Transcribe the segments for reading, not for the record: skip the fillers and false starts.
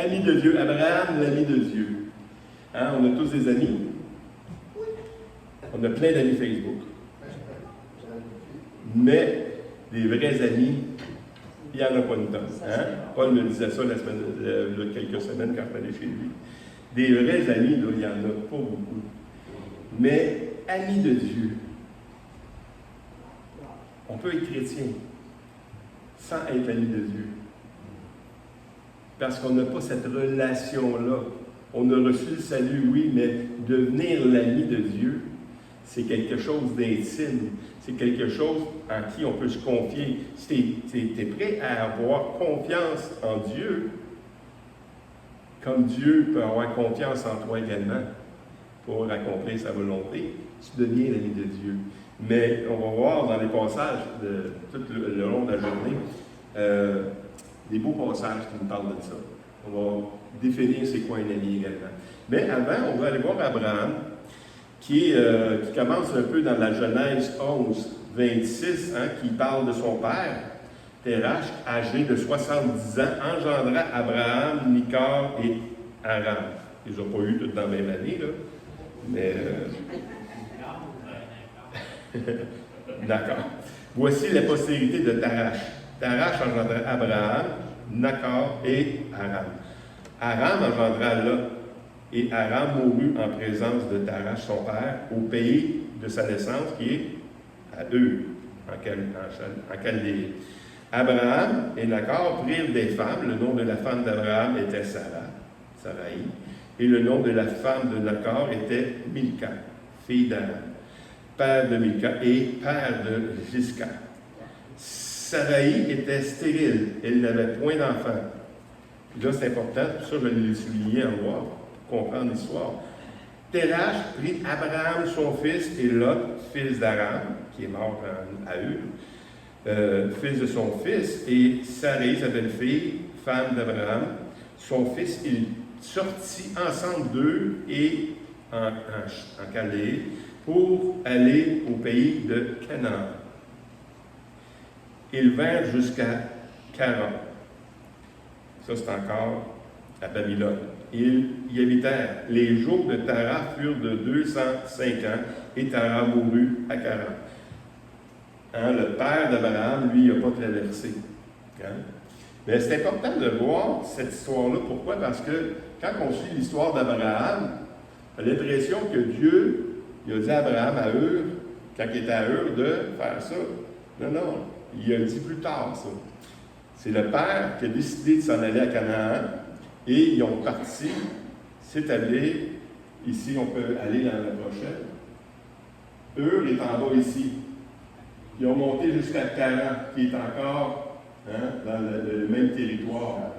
Ami de Dieu. Abraham, l'ami de Dieu. Hein, on a tous des amis. On a plein d'amis Facebook. Mais des vrais amis, il n'y en a pas une tonne. Hein? Paul me disait ça il y a quelques semaines quand je suis allé chez lui. Des vrais amis, là, il n'y en a pas beaucoup. Mais amis de Dieu, on peut être chrétien sans être ami de Dieu. Parce qu'on n'a pas cette relation-là. On a reçu le salut, oui, mais devenir l'ami de Dieu, c'est quelque chose d'intime. C'est quelque chose en qui on peut se confier. Si tu es prêt à avoir confiance en Dieu, comme Dieu peut avoir confiance en toi également pour accomplir sa volonté, tu deviens l'ami de Dieu. Mais on va voir dans les passages de tout le long de la journée, des beaux passages qui nous parlent de ça. On va définir c'est quoi un ami également. Mais avant, on va aller voir Abraham, qui commence un peu dans la Genèse 11, 26, hein, qui parle de son père. Terach, âgé de 70 ans, engendra Abraham, Nicor et Aram. Ils n'ont pas eu toutes dans la même année, là. Mais. D'accord. Voici la postérité de Terach. Terach engendra Abraham, Nakor et Aram. Aram engendra Lot. Et Aram mourut en présence de Terach, son père, au pays de sa naissance, qui est à Ur, en Chaldée. Abraham et Nakor prirent des femmes. Le nom de la femme d'Abraham était Sarai, et le nom de la femme de Nakor était Milka, fille d'Aram, père de Milka et père de Gisca. Sarai était stérile, elle n'avait point d'enfant. Puis là, c'est important, tout ça, je vais le souligner en noir pour comprendre l'histoire. Terach prit Abraham, son fils, et Lot, fils d'Aram, qui est mort à Ur, fils de son fils, et Sarai, sa belle-fille, femme d'Abraham, son fils. Il sortit ensemble d'eux et en Chaldée pour aller au pays de Canaan. Ils vinrent jusqu'à Charan. Ça, c'est encore à Babylone. Ils y habitèrent. Les jours de Tara furent de 205 ans, et Tara mourut à Charan. Hein, le père d'Abraham, lui, n'a pas traversé. Hein? Mais c'est important de voir cette histoire-là. Pourquoi? Parce que quand on suit l'histoire d'Abraham, on a l'impression que Dieu il a dit à Abraham à Ur, quand il était à Ur, de faire ça. Non, il a dit plus tard ça. C'est le père qui a décidé de s'en aller à Canaan et ils ont parti s'établir. Ici, on peut aller dans la prochaine. Ur est en bas ici. Ils ont monté jusqu'à Charan, qui est encore dans le même territoire,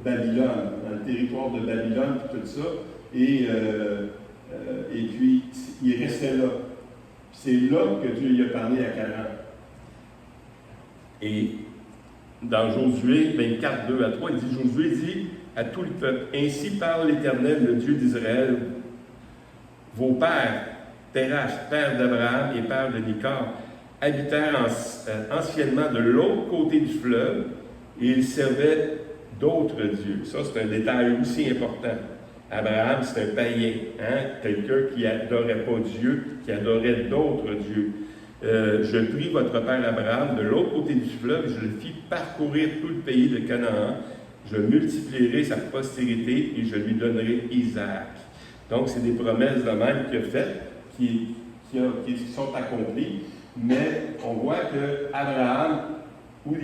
Babylone, dans le territoire de Babylone, tout ça. Et puis, il restait là. C'est là que Dieu lui a parlé à Charan. Et dans Josué 24, 2 à 3, il dit, Josué dit à tout le peuple, « Ainsi parle l'Éternel, le Dieu d'Israël, vos pères, Terach, père d'Abraham et père de Nicor, habitèrent anciennement de l'autre côté du fleuve, et ils servaient d'autres dieux. » Ça, c'est un détail aussi important. Abraham, c'est un païen, quelqu'un qui n'adorait pas Dieu, qui adorait d'autres dieux. Je pris votre père Abraham de l'autre côté du fleuve, je le fis parcourir tout le pays de Canaan, je multiplierai sa postérité et je lui donnerai Isaac. Donc, c'est des promesses de même qu'il a faites, qui sont accomplies, mais on voit que Abraham, où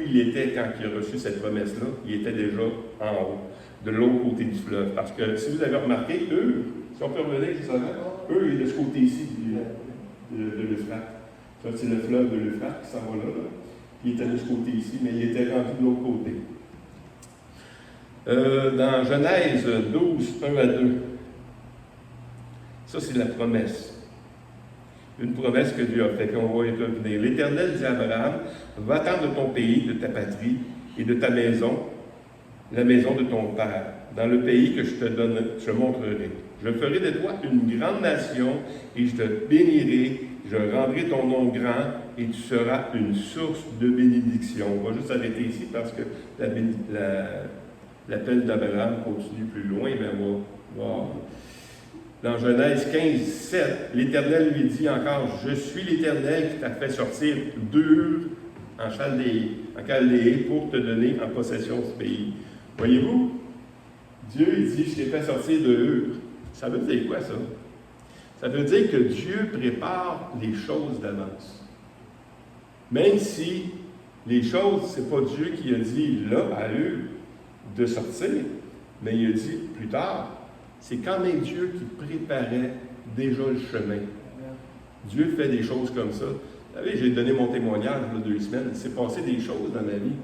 il était quand il a reçu cette promesse-là, il était déjà en haut, de l'autre côté du fleuve. Parce que si vous avez remarqué, eux, si on peut revenir juste avant, eux, ils sont de ce côté ici de l'Euphrate. Ça, c'est le fleuve de l'Euphrate qui s'en va là. Il était de ce côté ici, mais il était rendu de l'autre côté. Dans Genèse 12, 1 à 2, ça, c'est la promesse. Une promesse que Dieu a faite, qu'on va y revenir. L'Éternel dit à Abraham, va-t'en de ton pays, de ta patrie et de ta maison, la maison de ton père, dans le pays que je te montrerai. Je ferai de toi une grande nation et je te bénirai, je rendrai ton nom grand et tu seras une source de bénédiction. On va juste arrêter ici parce que L'appel d'Abraham continue plus loin, mais on va voir. Dans Genèse 15, 7, l'Éternel lui dit encore, « Je suis l'Éternel qui t'a fait sortir d'Ur en Chaldée pour te donner en possession ce pays. » Voyez-vous, Dieu il dit, « Je t'ai fait sortir de Ur. » Ça veut dire quoi ça? Ça veut dire que Dieu prépare les choses d'avance. Même si les choses, ce n'est pas Dieu qui a dit là à Ur de sortir, mais il a dit plus tard, c'est quand même Dieu qui préparait déjà le chemin. Dieu fait des choses comme ça. Vous savez, j'ai donné mon témoignage il y a 2 semaines. Il s'est passé des choses dans ma vie.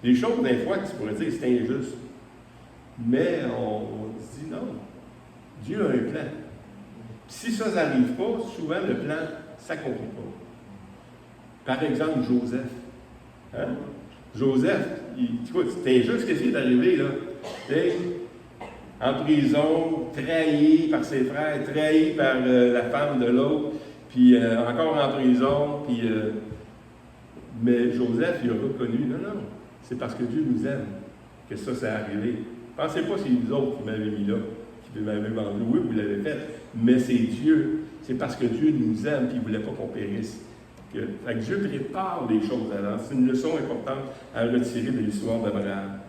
Des choses, des fois, que tu pourrais dire que c'est injuste. Mais on se dit non. Dieu a un plan. Si ça n'arrive pas, souvent le plan ne s'accomplit pas. Par exemple, Joseph. Hein? Joseph, c'est injuste ce qui est arrivé, là. En prison, trahi par ses frères, trahi par la femme de l'autre, puis encore en prison, puis... mais Joseph, il a reconnu, non, c'est parce que Dieu nous aime que ça s'est arrivé. Pensez pas que c'est nous autres qui m'avez mis là, qui m'avez vendu. Oui, vous l'avez fait, mais c'est Dieu. C'est parce que Dieu nous aime, puis il ne voulait pas qu'on périsse. Fait que Dieu prépare des choses avant. C'est une leçon importante à retirer de l'histoire d'Abraham.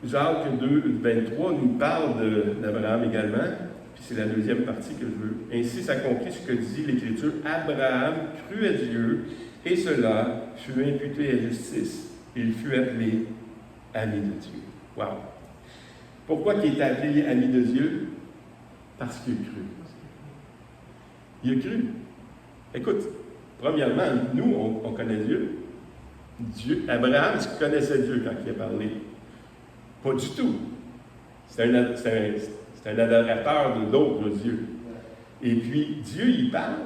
Jacques 2, 23 nous parle d'Abraham également, puis c'est la deuxième partie que je veux. Ainsi s'accomplit ce que dit l'Écriture. Abraham crut à Dieu, et cela fut imputé à justice. Il fut appelé ami de Dieu. Wow! Pourquoi il est appelé ami de Dieu? Parce qu'il a cru. Il a cru. Écoute, premièrement, nous, on connaît Dieu. Abraham connaissait Dieu quand il a parlé. Pas du tout. C'est un adorateur d'autres dieux. Et puis, Dieu, il parle,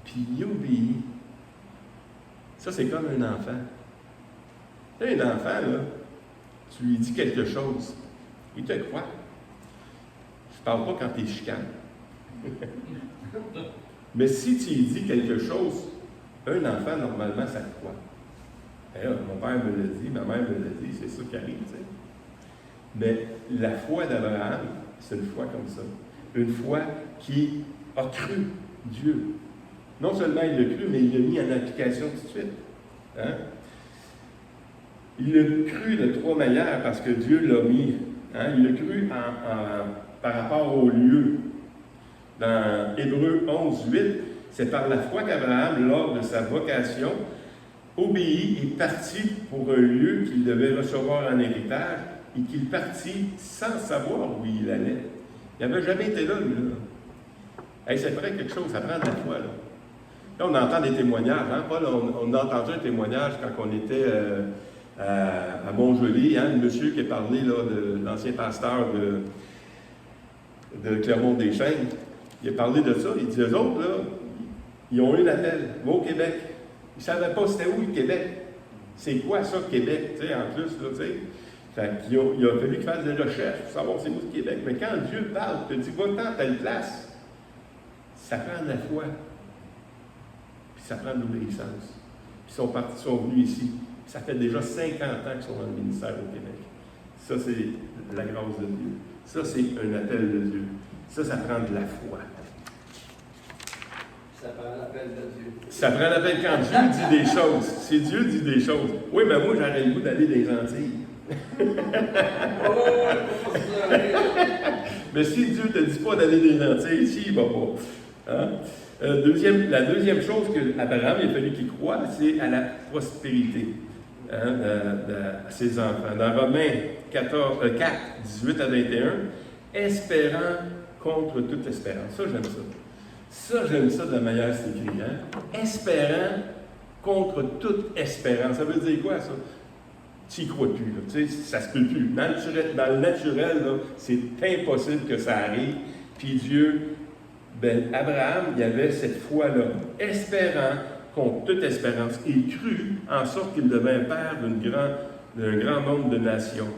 puis il obéit. Ça, c'est comme un enfant. Tu sais, un enfant, là, tu lui dis quelque chose, il te croit. Je ne parle pas quand tu es chicane. Mais si tu lui dis quelque chose, un enfant, normalement, ça te croit. Mon père me l'a dit, ma mère me l'a dit, c'est ça qui arrive, tu sais. Mais la foi d'Abraham, c'est une foi comme ça. Une foi qui a cru Dieu. Non seulement il l'a cru, mais il l'a mis en application tout de suite. Hein? Il l'a cru de 3 manières parce que Dieu l'a mis. Hein? Il l'a cru par rapport au lieu. Dans Hébreux 11, 8, c'est par la foi qu'Abraham, lors de sa vocation, obéit et partit pour un lieu qu'il devait recevoir en héritage et qu'il partit sans savoir où il allait. Il n'avait jamais été là, lui. Là. Hey, c'est vrai quelque chose, ça prend de la foi. Là, on entend des témoignages. Hein? Paul, on a entendu un témoignage quand on était à Montjoly, hein, le monsieur qui a parlé là, de l'ancien pasteur de Clermont-des-Chênes. Il a parlé de ça. Il dit, eux autres, là, ils ont eu l'appel. Va au Québec. Ils ne savaient pas c'était où le Québec. C'est quoi ça, le Québec, tu sais, en plus, là, tu sais. Fait qu'il a fallu qu'ils fassent des recherches pour savoir c'est où le Québec. Mais quand Dieu parle, il te dit, va-t'en à telle place. Ça prend de la foi. Puis ça prend de l'obéissance. Puis ils sont venus ici. Ça fait déjà 50 ans qu'ils sont dans le ministère au Québec. Ça, c'est la grâce de Dieu. Ça, c'est un appel de Dieu. Ça prend de la foi. Ça prend l'appel de Dieu. Ça prend l'appel quand Dieu dit des choses. Si Dieu dit des choses. Oui, mais moi, j'aurais le goût d'aller dans les Antilles. Mais si Dieu ne te dit pas d'aller dans les Antilles, ici, il ne va pas. Hein? La deuxième chose qu'Abraham il a fallu qu'il croie, c'est à la prospérité à ses enfants. Dans Romains 4, 18 à 21, espérant contre toute espérance. Ça, j'aime ça. Ça, j'aime ça de la manière c'est écrit. Hein? Espérant contre toute espérance. Ça veut dire quoi, ça? Tu n'y crois plus. Là. Tu sais, ça ne se peut plus. Dans le naturel, là, c'est impossible que ça arrive. Puis Dieu, Abraham, il avait cette foi-là. Espérant contre toute espérance. Il crut en sorte qu'il devint père d'un grand nombre de nations,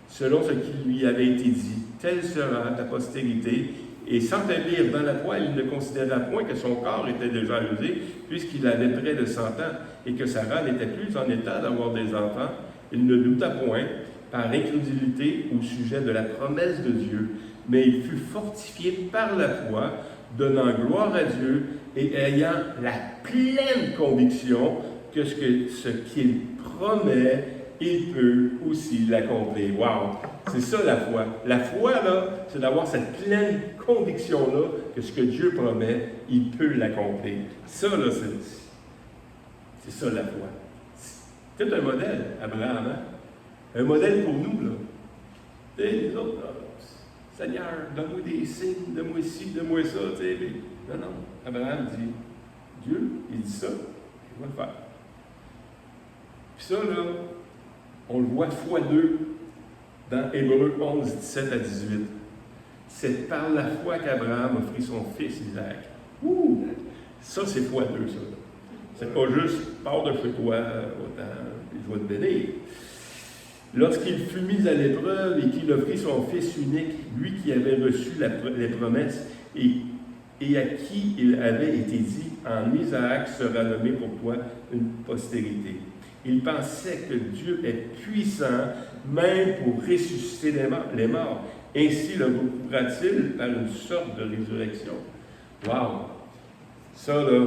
selon ce qui lui avait été dit. Telle sera ta postérité, Et sans faiblir dans la foi, il ne considéra point que son corps était déjà usé, puisqu'il avait près de 100 ans, et que Sarah n'était plus en état d'avoir des enfants. Il ne douta point, par incrédulité au sujet de la promesse de Dieu, mais il fut fortifié par la foi, donnant gloire à Dieu et ayant la pleine conviction que ce qu'il promet, il peut aussi l'accomplir. Wow! C'est ça la foi. La foi, là, c'est d'avoir cette pleine conviction-là que ce que Dieu promet, il peut l'accomplir. Ça, là, c'est ça la foi. C'est un modèle, Abraham, hein? Un modèle pour nous, là. Tu sais, les autres, là, Seigneur, donne-moi des signes, donne-moi ci, donne-moi ça, tu sais. Non, non. Abraham dit, Dieu, il dit ça, il va le faire. Puis ça, là, on le voit x2 dans Hébreux 11, 17 à 18. C'est par la foi qu'Abraham a pris son fils Isaac. Ouh! Ça, c'est x2, ça. C'est pas juste, pars de chez toi, autant, je vais te bénir. Lorsqu'il fut mis à l'épreuve et qu'il offrit son fils unique, lui qui avait reçu les promesses et à qui il avait été dit, en Isaac sera nommé pour toi une postérité. Il pensait que Dieu est puissant, même pour ressusciter les morts. Ainsi le recouvra-t-il par une sorte de résurrection. Wow! Ça, là,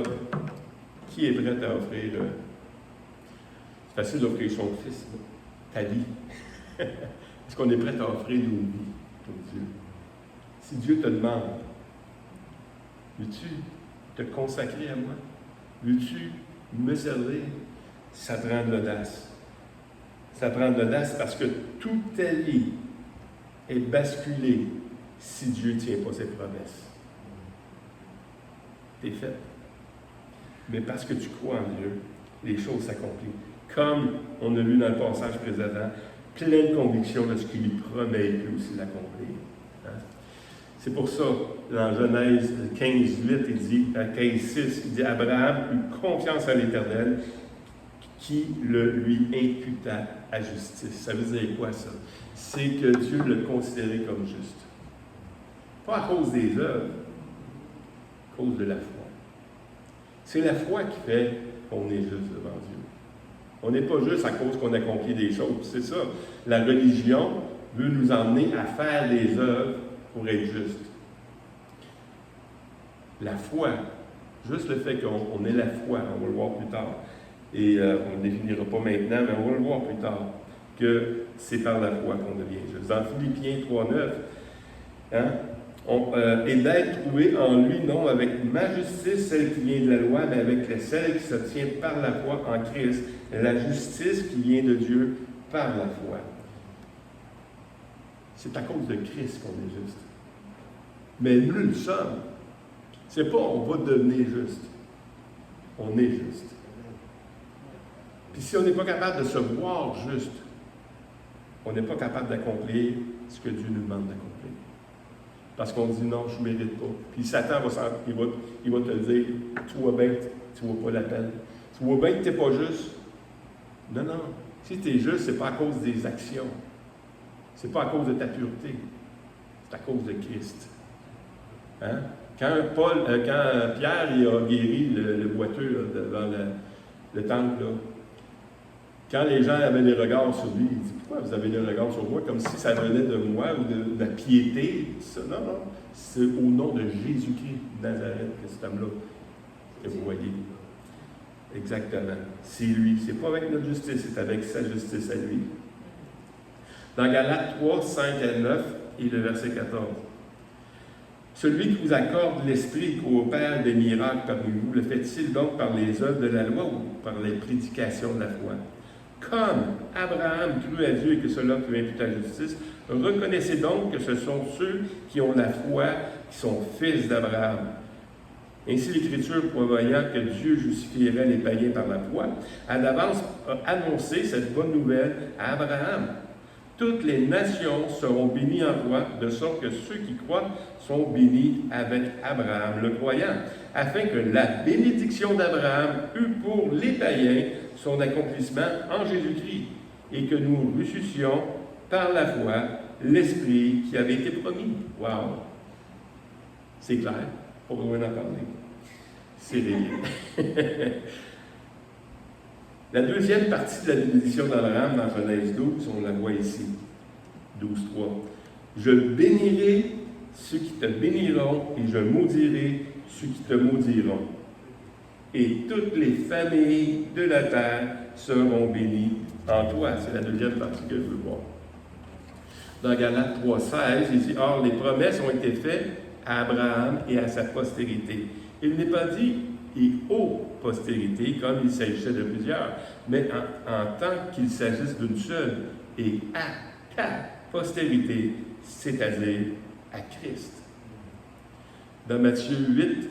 qui est prêt à offrir? C'est facile d'offrir son fils, là. Ta vie. Est-ce qu'on est prêt à offrir nos vies pour Dieu? Si Dieu te demande, veux-tu te consacrer à moi? Veux-tu me servir? Ça prend de l'audace. Ça prend de l'audace parce que toute ta vie est basculée si Dieu ne tient pas ses promesses. T'es fait. Mais parce que tu crois en Dieu, les choses s'accomplissent. Comme on a lu dans le passage précédent, pleine conviction de ce qu'il lui promet, il peut aussi l'accomplir. Hein? C'est pour ça, dans Genèse 15, 8, il dit, à 15, 6, il dit, Abraham eut confiance à l'Éternel qui le lui imputa à justice. Ça veut dire quoi, ça? C'est que Dieu le considérait comme juste. Pas à cause des œuvres, à cause de la foi. C'est la foi qui fait qu'on est juste devant Dieu. On n'est pas juste à cause qu'on accomplit des choses. C'est ça. La religion veut nous emmener à faire des œuvres pour être juste. La foi, juste le fait qu'on ait la foi, on va le voir plus tard, et on ne le définira pas maintenant, mais on va le voir plus tard, que c'est par la foi qu'on devient juste. Dans Philippiens 3,9, hein, et d'être trouvé en lui, non avec ma justice, celle qui vient de la loi, mais avec celle qui s'obtient par la foi en Christ, la justice qui vient de Dieu par la foi. C'est à cause de Christ qu'on est juste. Mais nous le sommes. C'est pas on va devenir juste. On est juste. Puis si on n'est pas capable de se voir juste, on n'est pas capable d'accomplir ce que Dieu nous demande d'accomplir. Parce qu'on dit non, je ne mérite pas. Puis Satan il va te dire, tu vois bien que tu ne vaux pas la peine. Tu vois bien que tu n'es pas juste. Non, non. Si tu es juste, ce n'est pas à cause des actions. Ce n'est pas à cause de ta pureté. C'est à cause de Christ. Hein? Quand Pierre il a guéri le boiteux là, devant le temple, là, quand les gens avaient les regards sur lui, il dit, pourquoi vous avez les regards sur moi? Comme si ça venait de moi ou de la piété. Ça. Non, non. C'est au nom de Jésus-Christ de Nazareth que cet homme-là que vous voyez. Exactement. C'est lui. C'est pas avec notre justice, c'est avec sa justice à lui. Dans Galates 3, 5 à 9 et le verset 14. Celui qui vous accorde l'Esprit et coopère des miracles parmi vous, le fait-il donc par les œuvres de la loi ou par les prédications de la foi? Comme Abraham crut à Dieu et que cela fut imputé à la justice, reconnaissez donc que ce sont ceux qui ont la foi qui sont fils d'Abraham. Ainsi l'Écriture, prévoyant que Dieu justifierait les païens par la foi, a d'avance annoncé cette bonne nouvelle à Abraham. Toutes les nations seront bénies en toi, de sorte que ceux qui croient sont bénis avec Abraham, le croyant, afin que la bénédiction d'Abraham eût pour les païens son accomplissement en Jésus-Christ, et que nous ressuscions par la foi l'Esprit qui avait été promis. Wow! C'est clair, pas besoin d'en parler. C'est réglé. La deuxième partie de la bénédiction d'Abraham dans Genèse 12, on la voit ici. 12.3. Je bénirai ceux qui te béniront et je maudirai ceux qui te maudiront. Et toutes les familles de la terre seront bénies en toi. C'est la deuxième partie que je veux voir. Dans Galates 3.16, il dit, or les promesses ont été faites à Abraham et à sa postérité. Il n'est pas dit et aux postérités, comme il s'agissait de plusieurs, mais en tant qu'il s'agisse d'une seule, et à ta postérité, c'est-à-dire à Christ. Dans Matthieu 8,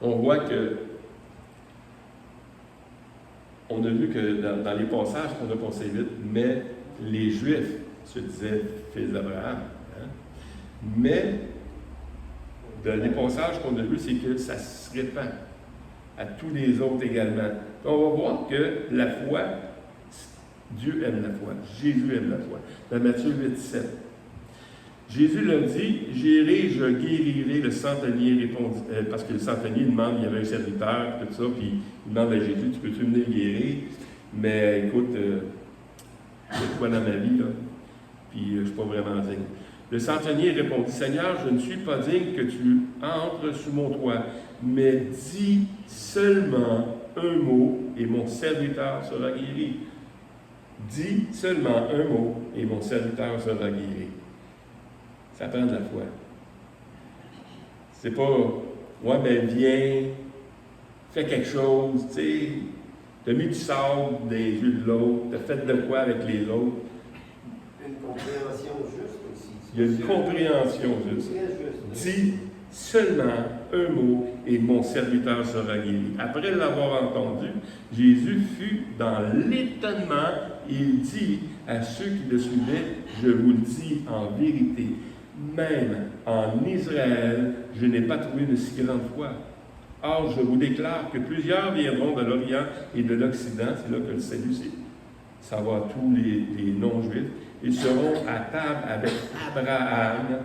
on voit que, on a vu que dans les passages qu'on a passés vite, mais les Juifs se disaient fils d'Abraham. Hein? Mais dans les passages qu'on a vus, c'est que ça se répand à tous les autres également. On va voir que la foi, Dieu aime la foi, Jésus aime la foi. Dans Matthieu 8, 7. Jésus leur dit, j'irai, je guérirai le centenier, répondit, parce que le centenier demande, il y avait un serviteur, tout ça, puis il demande à Jésus, tu peux-tu venir guérir? Mais écoute, c'est quoi dans ma vie, là? Puis je ne suis pas vraiment digne. Le centenier répondit, Seigneur, je ne suis pas digne que tu entres sous mon toit, mais dis seulement un mot et mon serviteur sera guéri. Dis seulement un mot et mon serviteur sera guéri. Ça prend de la foi. C'est pas, ouais, ben viens, fais quelque chose, tu sais, t'as mis du sable dans les yeux de l'autre, t'as fait de quoi avec les autres. Une compréhension juste aussi. Il y a une compréhension juste. Dis seulement un mot et mon serviteur sera guéri. Après l'avoir entendu, Jésus fut dans l'étonnement et il dit à ceux qui le suivaient, je vous le dis en vérité, même en Israël, je n'ai pas trouvé de si grande foi. Or, je vous déclare que plusieurs viendront de l'Orient et de l'Occident, c'est là que le salut, ça va à tous les non-juifs, ils seront à table avec Abraham,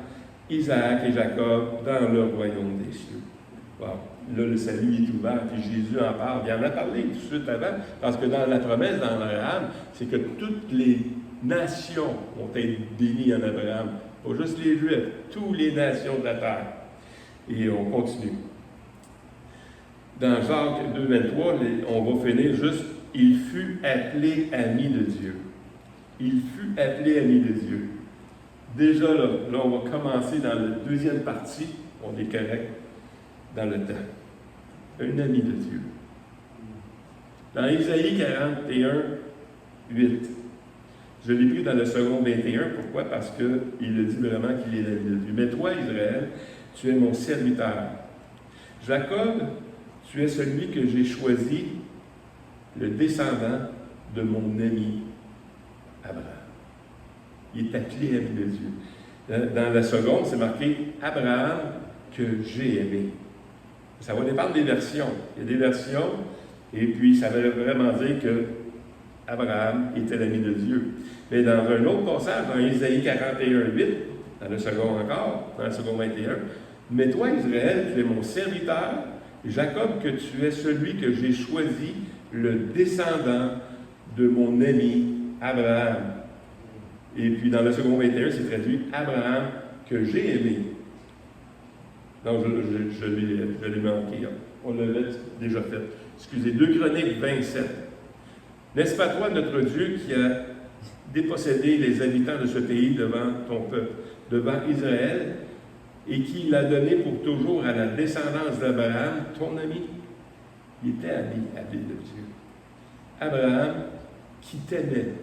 Isaac et Jacob dans le royaume des cieux. Wow. Là, le salut est ouvert, puis Jésus en parle. Il en a parlé tout de suite avant, parce que dans la promesse d'Abraham, c'est que toutes les nations vont être bénies en Abraham. Pas juste les Juifs, toutes les nations de la terre. Et on continue. Dans Jacques 2, 23, on va finir juste « Il fut appelé ami de Dieu ». Il fut appelé ami de Dieu. Déjà là, on va commencer dans la deuxième partie, on est correct dans le temps. Un ami de Dieu. Dans Isaïe 41, 8, je l'ai pris dans le second 21, pourquoi? Parce qu'il a dit vraiment qu'il est l'ami de Dieu. Mais toi, Israël, tu es mon serviteur. Jacob, tu es celui que j'ai choisi, le descendant de mon ami Abraham. Il est appelé ami de Dieu. Dans la seconde, c'est marqué Abraham que j'ai aimé. Ça va dépendre des versions. Il y a des versions, et puis ça veut vraiment dire que Abraham était l'ami de Dieu. Mais dans un autre passage, dans Isaïe 41, 8, dans le second encore, dans le second 21, mais toi, Israël, tu es mon serviteur, Jacob, que tu es celui que j'ai choisi, le descendant de mon ami Abraham. Et puis dans le second 21, c'est traduit Abraham que j'ai aimé. Donc je l'ai manqué. On l'avait déjà fait. Excusez, 2 Chroniques 27. N'est-ce pas toi, notre Dieu, qui a dépossédé les habitants de ce pays devant ton peuple, devant Israël, et qui l'a donné pour toujours à la descendance d'Abraham, ton ami? Il était ami de Dieu. Abraham qui t'aimait.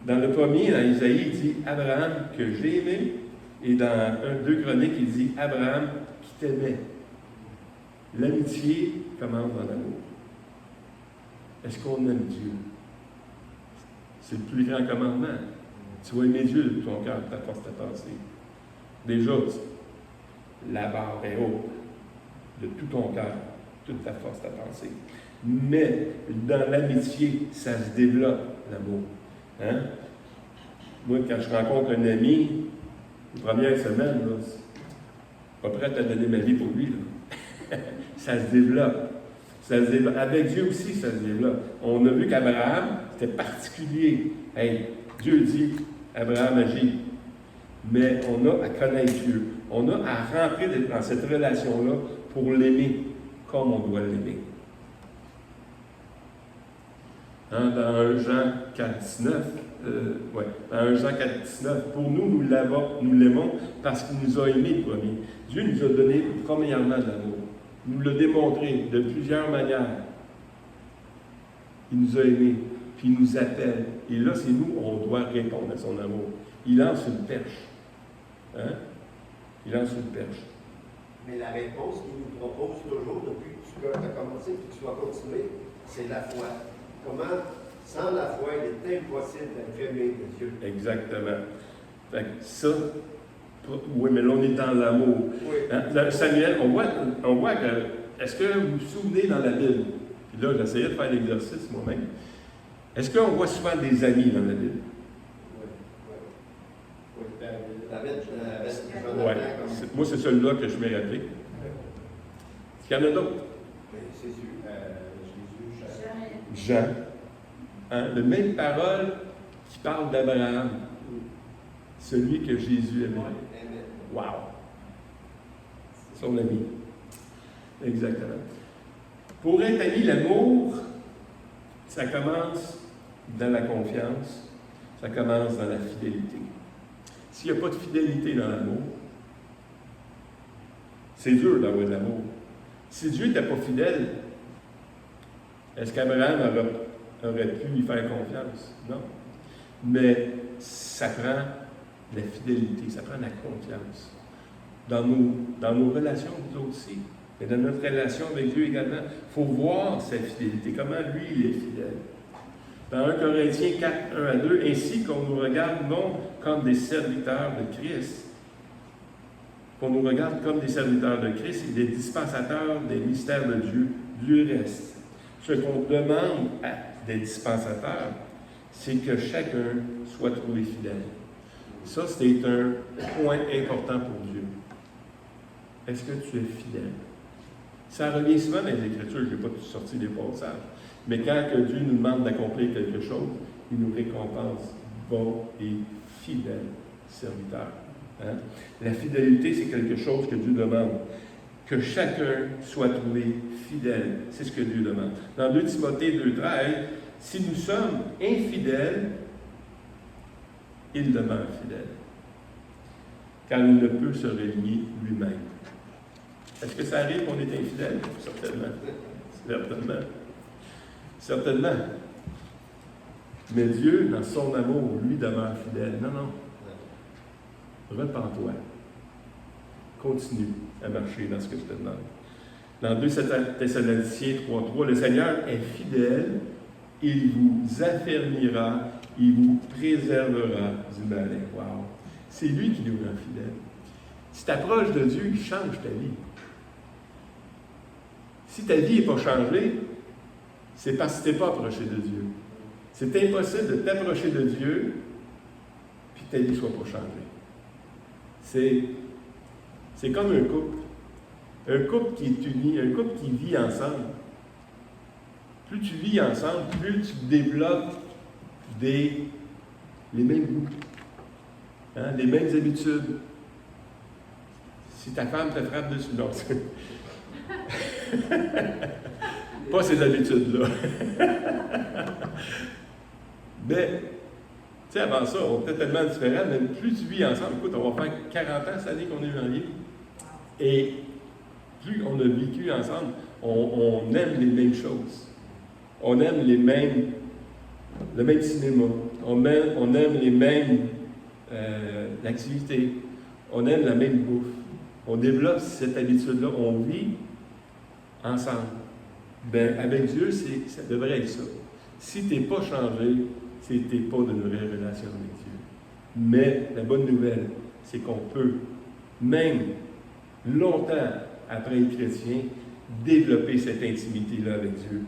Dans le premier, dans Isaïe, il dit Abraham que j'ai aimé, et dans 2 Chroniques, il dit Abraham qui t'aimait. L'amitié commence dans l'amour. Est-ce qu'on aime Dieu? C'est le plus grand commandement. Tu vas aimer Dieu de tout ton cœur, de ta force, de ta pensée. Déjà, la barre est haute. De tout ton cœur, toute ta force, ta pensée. Mais dans l'amitié, ça se développe, l'amour. Hein? Moi, quand je rencontre un ami, les premières semaines, là, pas prête à donner ma vie pour lui. Là. Ça se développe. Ça se développe. Avec Dieu aussi, ça se développe. On a vu qu'Abraham, c'était particulier. Hey, Dieu dit, Abraham agit. Mais on a à connaître Dieu. On a à rentrer dans cette relation-là pour l'aimer comme on doit l'aimer. Hein, dans 1 Jean 4,19, dans 1 Jean 4,19, pour nous l'aimons parce qu'il nous a aimés le premier. Dieu nous a donné premièrement de l'amour. Il nous l'a démontré de plusieurs manières. Il nous a aimés, puis il nous appelle. Et là, c'est nous, on doit répondre à son amour. Il lance une perche. Hein? Il lance une perche. Mais la réponse qu'il nous propose toujours depuis que tu as commencé et que tu vas continuer, c'est la foi. Comment, sans la foi, il est impossible d'être aimé de Dieu. Exactement. Fait que ça, oui, mais là, on est dans l'amour. Oui. Hein? Samuel, on voit que, est-ce que vous vous souvenez dans la Bible, puis là, j'essayais de faire l'exercice moi-même, est-ce qu'on voit souvent des amis dans la Bible? Oui. David, Oui. Moi, c'est celui-là que je m'ai rappelé. Est-ce qu'il y en a d'autres? C'est sûr. Jésus, Jean. Hein? La même parole qui parle d'Abraham. Celui que Jésus aimait. Wow! Son ami. Exactement. Pour être ami, l'amour, ça commence dans la confiance, ça commence dans la fidélité. S'il n'y a pas de fidélité dans l'amour, c'est dur d'avoir de l'amour. Si Dieu n'était pas fidèle, est-ce qu'Abraham aurait pu lui faire confiance? Non. Mais ça prend la fidélité, ça prend la confiance. Dans nos relations, nous aussi, mais dans notre relation avec Dieu également, il faut voir sa fidélité, comment lui, il est fidèle. Dans 1 Corinthiens 4, 1 à 2, ainsi qu'on nous regarde non comme des serviteurs de Christ, qu'on nous regarde comme des serviteurs de Christ et des dispensateurs des mystères de Dieu, du reste. Ce qu'on demande des dispensateurs, c'est que chacun soit trouvé fidèle. Ça, c'est un point important pour Dieu. Est-ce que tu es fidèle? Ça revient souvent dans les Écritures, je n'ai pas tout sorti des passages. Mais quand que Dieu nous demande d'accomplir quelque chose, il nous récompense. Bon et fidèle serviteur. Hein? La fidélité, c'est quelque chose que Dieu demande. Que chacun soit trouvé fidèle. C'est ce que Dieu demande. Dans 2 Timothée 2,13, si nous sommes infidèles, il demeure fidèle. Car il ne peut se renier lui-même. Est-ce que ça arrive qu'on est infidèle? Certainement. Certainement. Certainement. Mais Dieu, dans son amour, lui demeure fidèle. Non, non. Repens-toi. Continue à marcher dans ce que je te demande. Dans 2 Thessaloniciens 3,3, le Seigneur est fidèle, il vous affermira, il vous préservera du malin. Wow! C'est lui qui nous rend fidèles. Si tu t'approches de Dieu, il change ta vie. Si ta vie n'est pas changée, c'est parce que tu n'es pas approché de Dieu. C'est impossible de t'approcher de Dieu puis que ta vie ne soit pas changée. C'est comme un couple. Un couple qui est uni, un couple qui vit ensemble. Plus tu vis ensemble, plus tu développes les mêmes goûts, hein, les mêmes habitudes. Si ta femme te frappe dessus, non. Pas ces habitudes-là. Mais, tu sais, avant ça, on était tellement différents, mais plus tu vis ensemble, écoute, on va faire 40 ans cette année qu'on est mariés. Et plus on a vécu ensemble, on aime les mêmes choses. On aime le même cinéma. On aime les mêmes activités. On aime la même bouffe. On développe cette habitude-là. On vit ensemble. Ben, avec Dieu, ça devrait être ça. Si tu n'es pas changé, c'est que tu n'es pas dans une vraie relation avec Dieu. Mais la bonne nouvelle, c'est qu'on peut, même longtemps après être chrétien, développer cette intimité-là avec Dieu,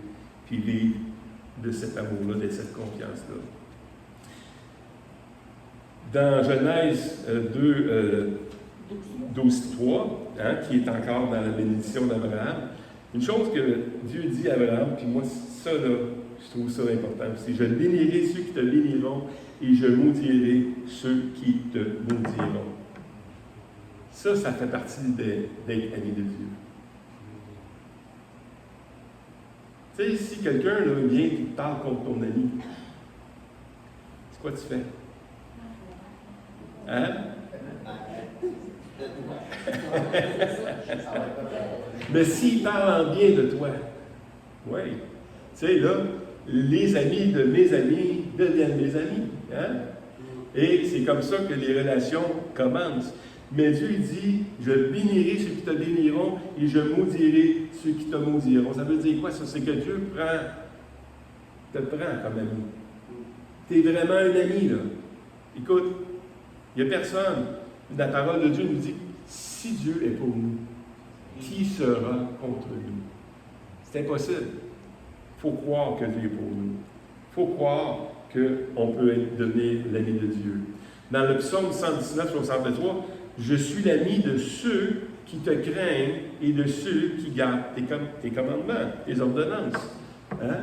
puis vivre de cet amour-là, de cette confiance-là. Dans Genèse 12:3, qui est encore dans la bénédiction d'Abraham, une chose que Dieu dit à Abraham, puis moi, ça, là, je trouve ça important aussi. Je bénirai ceux qui te béniront et je maudirai ceux qui te maudiront. Ça fait partie d'être ami de Dieu. Tu sais, si quelqu'un là, vient et te parle contre ton ami, c'est quoi tu fais? Hein? Mais s'il parle en bien de toi, oui. Tu sais, là, les amis de mes amis deviennent mes amis. Hein? Et c'est comme ça que les relations commencent. Mais Dieu dit, je bénirai ceux qui te béniront et je maudirai ceux qui te maudiront. Ça veut dire quoi, ça? C'est que Dieu te prend comme ami. Tu es vraiment un ami, là. Écoute, il n'y a personne. La parole de Dieu nous dit, si Dieu est pour nous, qui sera contre nous? C'est impossible. Il faut croire que Dieu est pour nous. Il faut croire qu'on peut devenir l'ami de Dieu. Dans le psaume 119, 63, je suis l'ami de ceux qui te craignent et de ceux qui gardent tes commandements, tes ordonnances. Hein?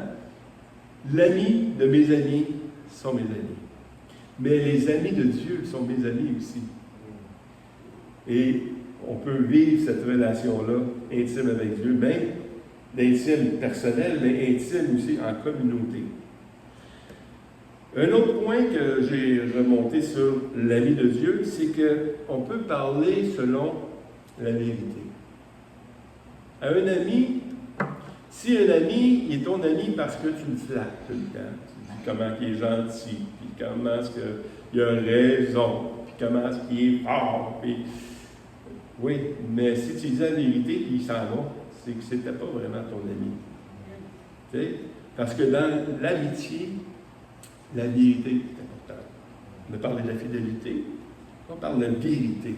L'ami de mes amis sont mes amis. Mais les amis de Dieu sont mes amis aussi. Et on peut vivre cette relation-là intime avec Dieu, même d'intime personnel, mais intime aussi en communauté. Un autre point que j'ai remonté sur l'ami de Dieu, c'est qu'on peut parler selon la vérité. À un ami, si un ami est ton ami parce que tu le flattes tout le temps, tu dis comment il est gentil, puis comment est-ce qu'il a raison, puis comment est-ce qu'il est fort, puis... Oui, mais si tu dis la vérité puis il s'en va, c'est que c'était pas vraiment ton ami. Tu sais? Parce que dans l'amitié, la vérité est importante. On a parlé de la fidélité, on parle de la vérité.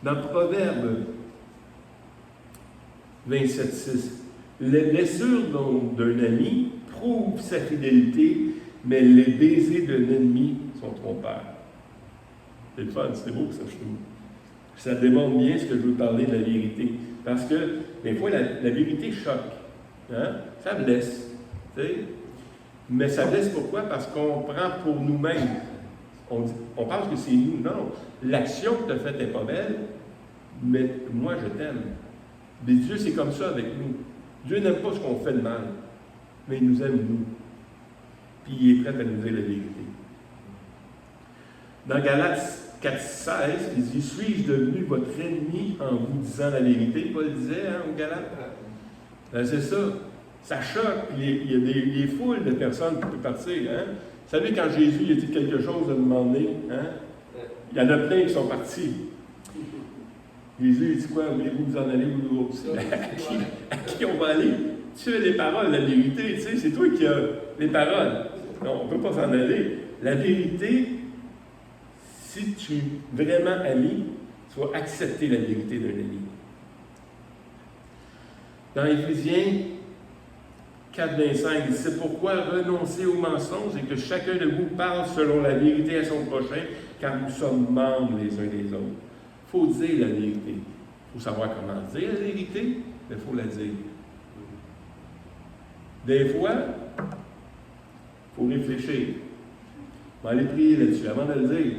Dans le Proverbe 27:6, les blessures d'un ami prouvent sa fidélité, mais les baisers d'un ennemi sont trompeurs. C'est le fun, c'est beau ça, je trouve. Ça démontre bien ce que je veux parler de la vérité. Parce que, des fois, la vérité choque. Hein? Ça blesse. Tu sais? Mais ça blesse pourquoi? Parce qu'on prend pour nous-mêmes. On pense que c'est nous. Non. L'action que tu as faite n'est pas belle, mais moi, je t'aime. Mais Dieu, c'est comme ça avec nous. Dieu n'aime pas ce qu'on fait de mal, mais il nous aime, nous. Puis il est prêt à nous dire la vérité. Dans Galates 4:16, il dit « Suis-je devenu votre ennemi en vous disant la vérité? » Paul disait, aux Galates. Ben, c'est ça. Ça choque. Il y a des foules de personnes qui peuvent partir. Hein? Vous savez, quand Jésus a dit quelque chose à un moment donné, il y en a plein qui sont partis. Jésus, il dit quoi? Voulez-vous vous en aller ou nous aussi? À qui on va aller? Tu as les paroles, la vérité. Tu sais, c'est toi qui as les paroles. Non, on ne peut pas s'en aller. La vérité, si tu es vraiment ami, tu vas accepter la vérité d'un ami. Dans Éphésiens 4:25, il dit « C'est pourquoi renoncez aux mensonges et que chacun de vous parle selon la vérité à son prochain, car nous sommes membres les uns des autres. » Il faut dire la vérité. Il faut savoir comment dire la vérité, mais il faut la dire. Des fois, il faut réfléchir. On va aller prier là-dessus avant de le dire.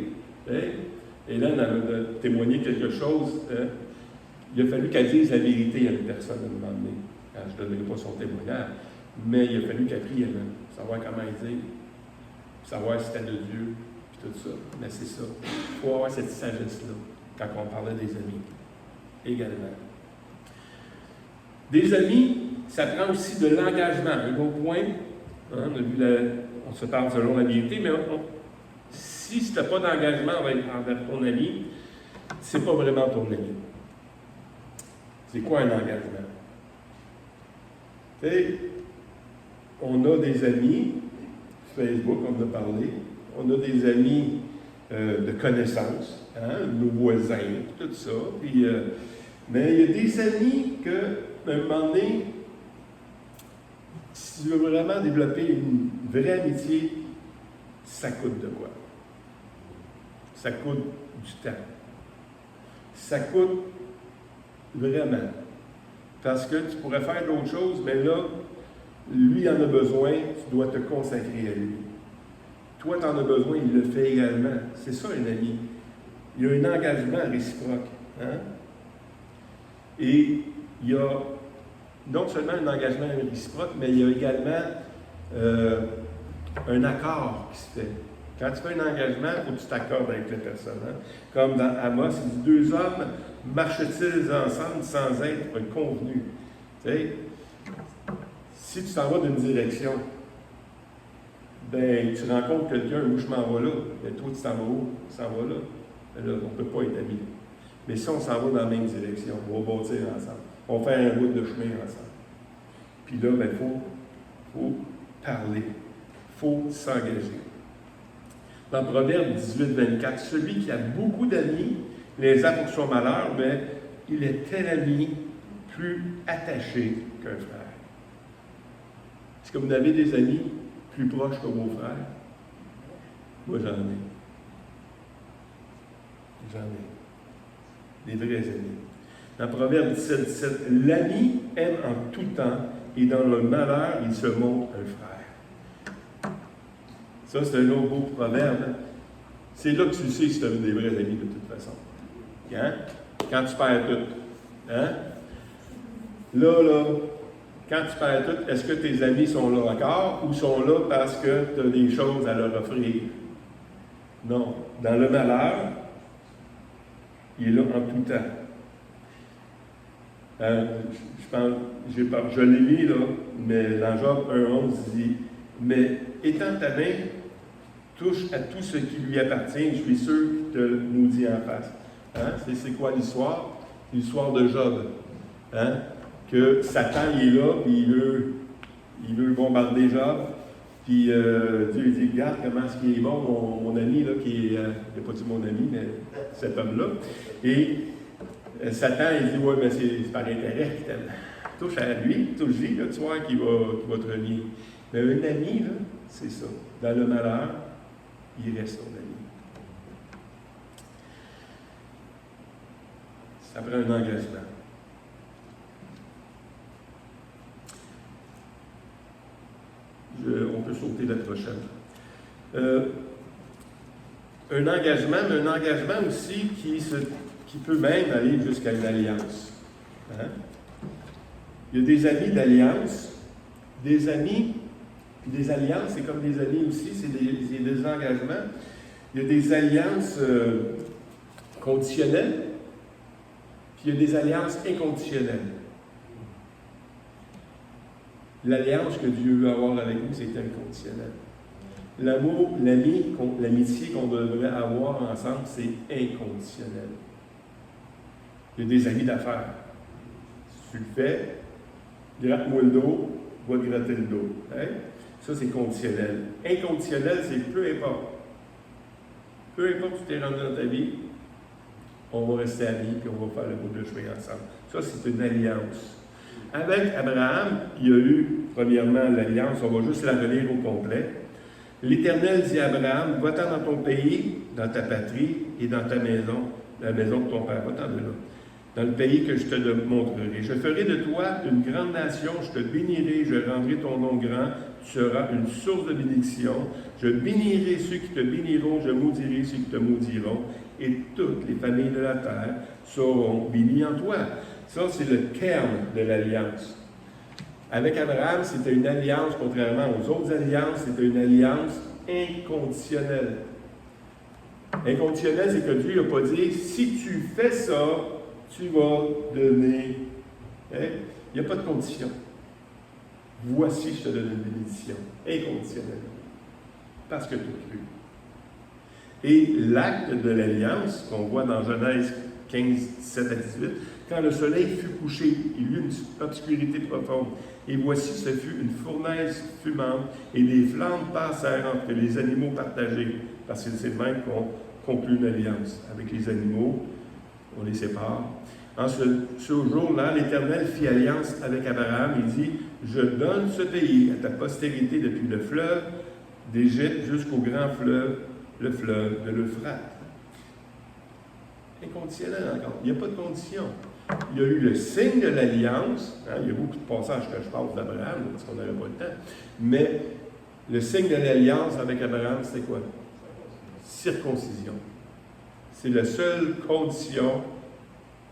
Hélène a témoigné quelque chose. Il a fallu qu'elle dise la vérité à une personne à un moment donné. Je ne donnerai pas son témoignage, mais il a fallu qu'elle prie Hélène, pour savoir comment elle dit, pour savoir si c'était de Dieu, puis tout ça. Mais c'est ça. Il faut avoir cette sagesse-là quand on parlait des amis. Également. Des amis, ça prend aussi de l'engagement. Un autre point, on se parle selon la vérité, mais si tu n'as pas d'engagement envers ton ami, c'est pas vraiment ton ami. C'est quoi un engagement? Tu sais, on a des amis, Facebook, on en a parlé, on a des amis de connaissances, nos voisins, tout ça. Puis, mais il y a des amis que, à un moment donné, si tu veux vraiment développer une vraie amitié, ça coûte de quoi. ça coûte du temps. Ça coûte vraiment. Parce que tu pourrais faire d'autres choses, mais là, lui en a besoin, tu dois te consacrer à lui. Toi, tu en as besoin, il le fait également. C'est ça, un ami. Il y a un engagement réciproque. Hein? Et il y a non seulement un engagement réciproque, mais il y a également un accord qui se fait. Quand tu fais un engagement, il faut que tu t'accordes avec la personne. Hein? Comme dans Amos, il dit « Deux hommes marchent-ils ensemble sans être convenus? » Tu sais, si tu t'en vas d'une direction, ben tu rencontres quelqu'un, où je m'en vais là, mais toi tu t'en vas où? Tu t'en vas là. Ben là, on ne peut pas être amis. Mais si on s'en va dans la même direction, on va bâtir ensemble. On va faire un bout de chemin ensemble. Puis là, ben, faut parler. Il faut s'engager. Dans Proverbe 18-24, celui qui a beaucoup d'amis les a pour son malheur, mais il est tel ami plus attaché qu'un frère. Est-ce que vous avez des amis plus proches que vos frères? Moi, j'en ai. J'en ai. Des vrais amis. Dans Proverbe 17-17, l'ami aime en tout temps et dans le malheur, il se montre un frère. Ça, c'est un autre beau proverbe. C'est là que tu sais si tu as des vrais amis de toute façon. Hein? Quand tu perds tout. Hein? Là, quand tu perds tout, est-ce que tes amis sont là encore ou sont là parce que tu as des choses à leur offrir? Non. Dans le malheur, il est là en tout temps. Je l'ai mis là, mais dans Job 1,11, il dit « Mais étant ta main, touche à tout ce qui lui appartient, je suis sûr qu'il te nous dit en face. » Hein? C'est quoi l'histoire? L'histoire de Job. Hein? Que Satan il est là, puis il veut bombarder Job. Puis Dieu dit, regarde comment est-ce qu'il est bon, mon ami, là, qui est, il n'a pas dit mon ami, mais cet homme-là. Et Satan, il dit, ouais, mais c'est par intérêt qu'il t'aime. Touche à lui, touche-y, là, tu vois, qui va te relier. Mais un ami, là, c'est ça. Dans le malheur, il reste ton ami. Ça prend un engagement. On peut sauter la prochaine. Un engagement, mais un engagement aussi qui peut même aller jusqu'à une alliance. Hein? Il y a des amis d'alliance, des amis, puis des alliances, c'est comme des amis aussi, c'est des engagements. Il y a des alliances conditionnelles, puis il y a des alliances inconditionnelles. L'alliance que Dieu veut avoir avec nous, c'est inconditionnel. L'amour, l'amitié qu'on devrait avoir ensemble, c'est inconditionnel. Il y a des amis d'affaires. Si tu le fais, gratte-moi le dos, va te gratter le dos. Hein? Ça, c'est conditionnel. Inconditionnel, c'est peu importe. Peu importe où tu t'es rendu dans ta vie, on va rester amis et on va faire le bout de chemin ensemble. Ça, c'est une alliance. Avec Abraham, il y a eu, premièrement, l'alliance, on va juste la relire au complet. L'Éternel dit à Abraham, va-t'en dans ton pays, dans ta patrie et dans ta maison, la maison de ton père, va-t'en de là, dans le pays que je te montrerai. Je ferai de toi une grande nation, je te bénirai, je rendrai ton nom grand, tu seras une source de bénédiction. Je bénirai ceux qui te béniront, je maudirai ceux qui te maudiront, et toutes les familles de la terre seront bénies en toi. Ça, c'est le terme de l'alliance. Avec Abraham, c'était une alliance, contrairement aux autres alliances, c'était une alliance inconditionnelle. Inconditionnelle, c'est que Dieu n'a pas dit, si tu fais ça, tu vas devenir. Hein? Il n'y a pas de condition. Voici, je te donne une bénédiction. Inconditionnelle. Parce que tu as cru. Et l'acte de l'alliance, qu'on voit dans Genèse 15, 17 à 18, quand le soleil fut couché, il y eut une obscurité profonde. Et voici, ce fut une fournaise fumante, et des flammes passèrent entre les animaux partagés. Parce que c'est le même qu'on conclut une alliance. Avec les animaux, on les sépare. En ce jour-là, l'Éternel fit alliance avec Abraham et dit, je donne ce pays à ta postérité depuis le fleuve d'Égypte jusqu'au grand fleuve, le fleuve de l'Euphrate. Inconditionnel encore. Il n'y a pas de condition. Il y a eu le signe de l'alliance. Hein, il y a beaucoup de passages que je passe d'Abraham, parce qu'on n'avait pas le temps. Mais le signe de l'alliance avec Abraham, c'est quoi? Circoncision. C'est la seule condition.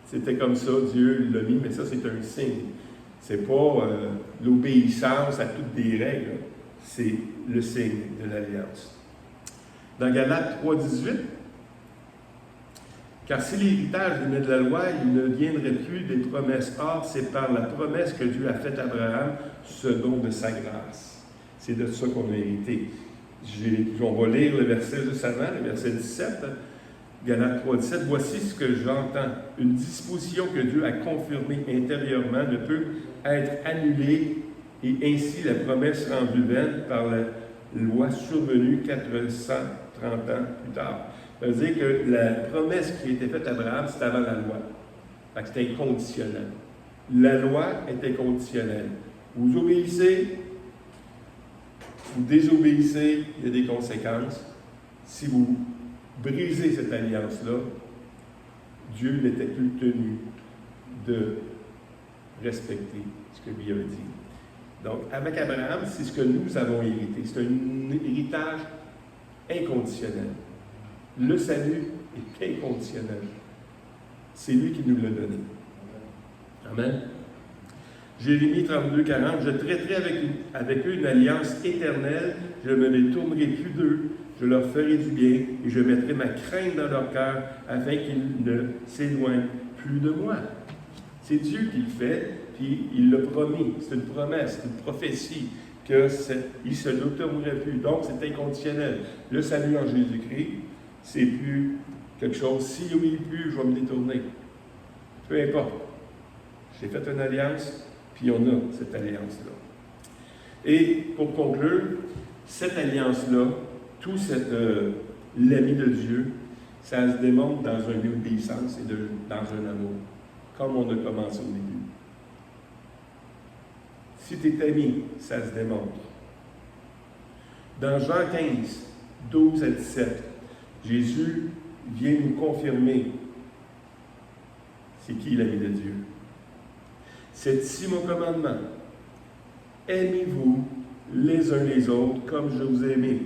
C'était comme ça, Dieu l'a mis, mais ça, c'est un signe. C'est pas l'obéissance à toutes des règles. C'est le signe de l'alliance. Dans Galates 3,18, car si l'héritage venait de la loi, il ne viendrait plus des promesses. Or, c'est par la promesse que Dieu a faite à Abraham ce don de sa grâce. C'est de ça qu'on a hérité. On va lire le verset juste avant, le verset 17. Galates 3,17. Voici ce que j'entends. Une disposition que Dieu a confirmée intérieurement ne peut être annulée et ainsi la promesse rendue vaine par la loi survenue 430 ans plus tard. Ça veut dire que la promesse qui a été faite à Abraham, c'était avant la loi. Fait que c'était inconditionnel. La loi était conditionnelle. Vous obéissez, vous désobéissez, il y a des conséquences. Si vous brisez cette alliance-là, Dieu n'était plus tenu de respecter ce que lui avait dit. Donc, avec Abraham, c'est ce que nous avons hérité. C'est un héritage inconditionnel. Le salut est inconditionnel. C'est lui qui nous l'a donné. Amen. Jérémie 32, 40. Je traiterai avec eux une alliance éternelle. Je ne me détournerai plus d'eux. Je leur ferai du bien et je mettrai ma crainte dans leur cœur afin qu'ils ne s'éloignent plus de moi. C'est Dieu qui le fait, puis il l'a promis. C'est une promesse, c'est une prophétie qu'il ne se détournerait plus. Donc, c'est inconditionnel. Le salut en Jésus-Christ, c'est plus quelque chose. S'il n'y a plus, je vais me détourner. Peu importe. J'ai fait une alliance, puis on a cette alliance-là. Et pour conclure, cette alliance-là, tout l'ami de Dieu, ça se démontre dans une obéissance et dans un amour, comme on a commencé au début. Si tu es ami, ça se démontre. Dans Jean 15, 12 à 17, Jésus vient nous confirmer c'est qui l'ami de Dieu. C'est ici mon commandement. Aimez-vous les uns les autres comme je vous ai aimé.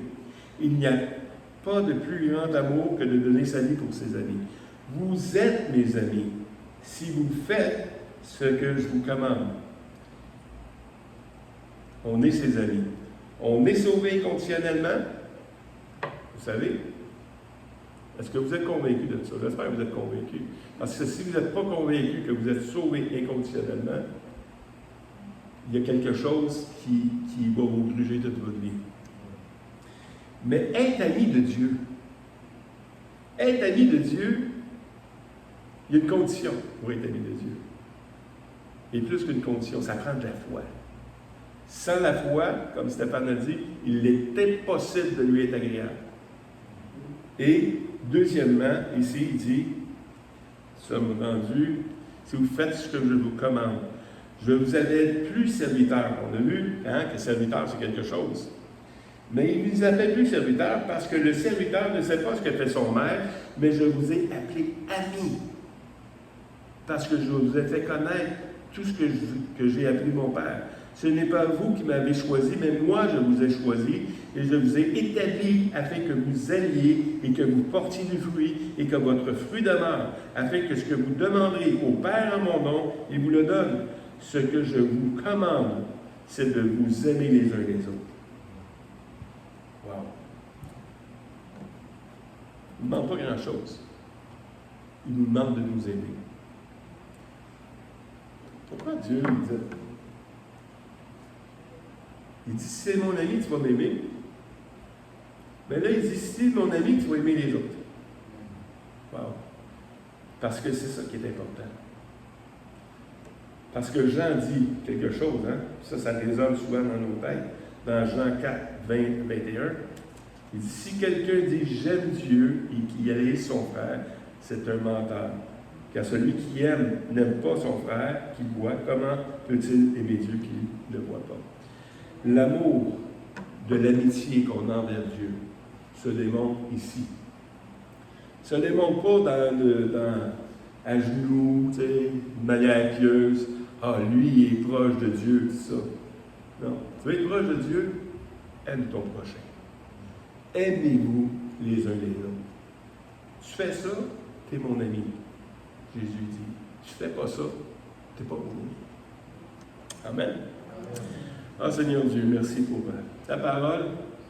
Il n'y a pas de plus grand amour que de donner sa vie pour ses amis. Vous êtes mes amis si vous faites ce que je vous commande. On est ses amis. On est sauvé inconditionnellement. Vous savez? Est-ce que vous êtes convaincu de ça? J'espère que vous êtes convaincu. Parce que si vous n'êtes pas convaincu que vous êtes sauvé inconditionnellement, il y a quelque chose qui va vous gruger toute votre vie. Mais être ami de Dieu, il y a une condition pour être ami de Dieu. Et plus qu'une condition, ça prend de la foi. Sans la foi, comme Stéphane a dit, il est impossible de lui être agréable. Et deuxièmement, ici, il dit, sommes rendus, si vous faites ce que je vous commande, je vous appelle plus serviteur. On a vu que serviteur, c'est quelque chose. Mais il ne vous appelle plus serviteur parce que le serviteur ne sait pas ce que fait son maître, mais je vous ai appelé ami. Parce que je vous ai fait connaître tout ce que j'ai appris mon Père. Ce n'est pas vous qui m'avez choisi, mais moi je vous ai choisi et je vous ai établi afin que vous alliez et que vous portiez du fruit et que votre fruit demeure, afin que ce que vous demanderez au Père en mon nom, il vous le donne. Ce que je vous commande, c'est de vous aimer les uns les autres. Wow! Il ne demande pas grand-chose. Il nous demande de nous aimer. Pourquoi Dieu nous dit? Il dit, si c'est mon ami, tu vas m'aimer. Mais là, il dit, si c'est mon ami, tu vas aimer les autres. Wow! Parce que c'est ça qui est important. Parce que Jean dit quelque chose, ça résonne souvent dans nos têtes. Dans Jean 4, 20, 21, il dit, si quelqu'un dit, j'aime Dieu et qu'il haïsse son frère, c'est un menteur. Car celui qui aime n'aime pas son frère qu'il voit, comment peut-il aimer Dieu qu'il ne voit pas? L'amour de l'amitié qu'on a envers Dieu se démontre ici. Ça ne démontre pas à genoux, tu sais, de manière pieuse. Ah, lui, il est proche de Dieu, tout ça. Non. Tu veux être proche de Dieu? Aime ton prochain. Aimez-vous les uns les autres. Tu fais ça, tu es mon ami. Jésus dit. Tu ne fais pas ça, tu n'es pas mon ami. Amen. Ah, Seigneur Dieu, merci pour ta parole.